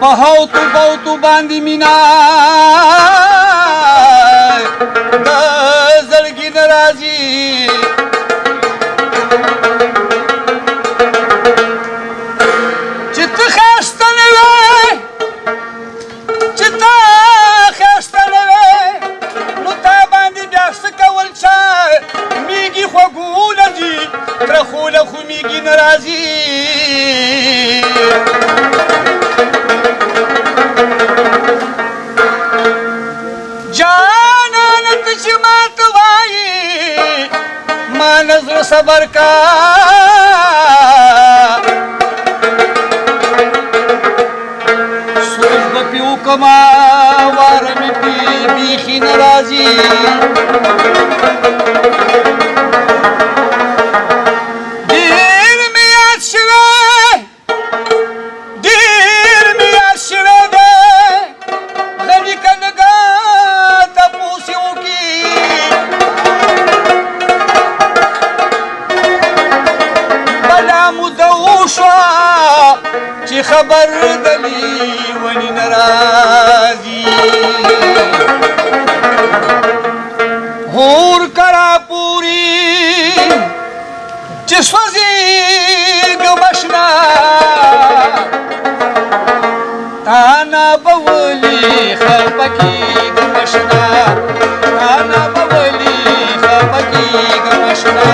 بهوتو بوتو باندې مینا د زړګي ناراضي چې ته ښایسته نه وې چې ته ښایسته نه وې نو تا باندې بیا څه کول چا میږي خوږونه دي ترخونه خو میږي ناراضي نظر صبر کا سوچ بپیو کما وارمی پی بیخی نرازی دیر میاد شوه ده غلی کنگا تا پوسیو کی چې خبر دلی ونی ناراضي هور کرا پوری چې سوځي ګمشنا تانا بولی خپکی ګمشنا تانا بولی خپکی ګمشنا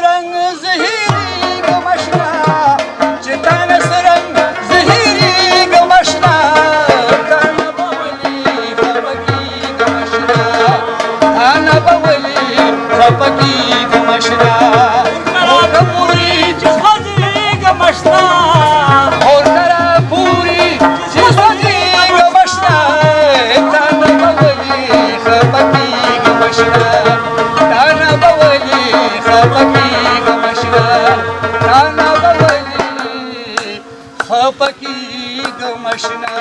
سرنګ زهيري ګمشنا چې تانه سرنګ زهيري ګمشنا تانه بولي خپکی ګمشنا تانه بولي خپکی ګمشنا اور پوری چې خوځي ګمشنا اور کرا پوری چې خوځي ګمشنا تانه بولي خپکی ګمشنا تانه بولي خپکی ګمشنا تانه بولي خپکی ګمشنا